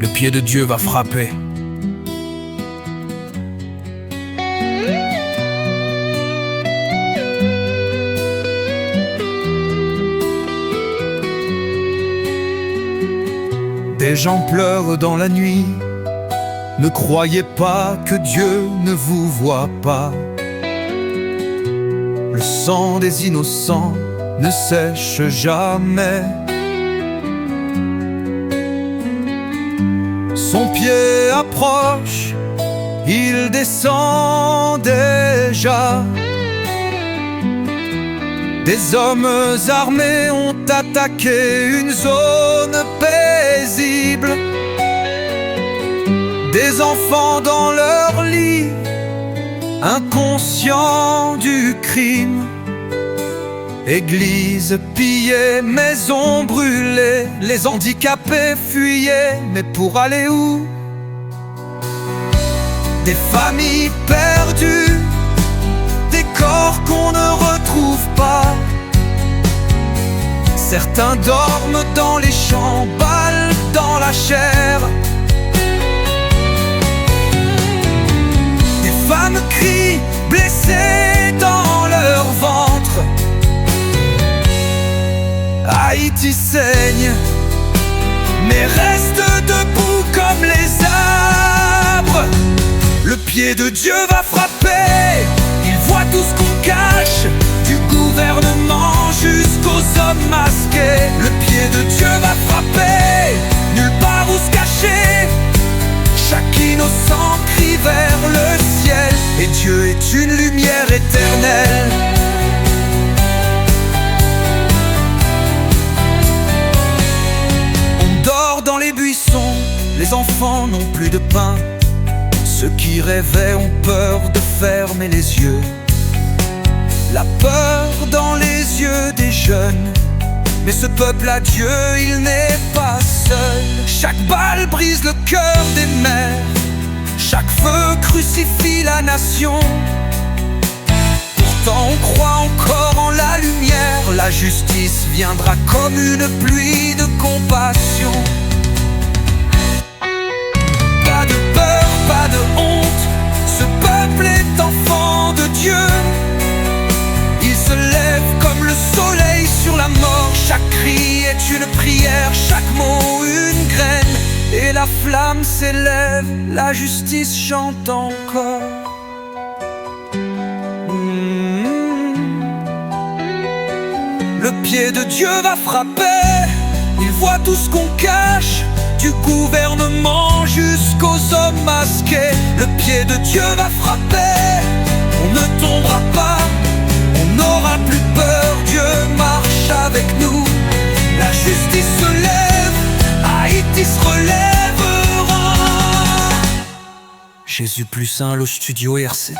le pied de Dieu va frapper. Des gens pleurent dans la nuit. Ne croyez pas que Dieu ne vous voit pas. Le sang des innocents ne sèche jamais. Son pied approche, il descend déjà. Des hommes armés ont attaqué une zone paisible. Des enfants dans leur lit, inconscients du crime. Églises pillées, maisons brûlées, les handicapés fuyaient, mais pour aller où? Des familles perdues, des corps qu'on ne retrouve pas. Certains dorment dans les champs, balles dans la chair. Des femmes crient, blessées dans leur ventre. Haïti saigne, mais reste debout comme les arbres. Le pied de Dieu va frapper, il voit tout ce qu'on cache, du gouvernement jusqu'aux hommes masqués. Le pied de Dieu va frapper, nulle part où se cacher. Chaque innocent crie vers le ciel, et Dieu est une lumière éternelle. Dans les buissons, les enfants n'ont plus de pain. Ceux qui rêvaient ont peur de fermer les yeux. La peur dans les yeux des jeunes. Mais ce peuple a Dieu, il n'est pas seul. Chaque balle brise le cœur des mères. Chaque feu crucifie la nation. Pourtant on croit encore en la lumière. La justice viendra comme une pluie de compassion. Pas de peur, pas de honte, ce peuple est enfant de Dieu. Il se lève comme le soleil sur la mort. Chaque cri est une prière, chaque mot une graine. Et la flamme s'élève, la justice chante encore. Le pied de Dieu va frapper, il voit tout ce qu'on cache, du gouvernement jusqu'aux hommes masqués. Le pied de Dieu va frapper, on ne tombera pas, on n'aura plus peur. Dieu marche avec nous, la justice se lève, Haïti se relèvera. Jésus plus 1, le studio RC.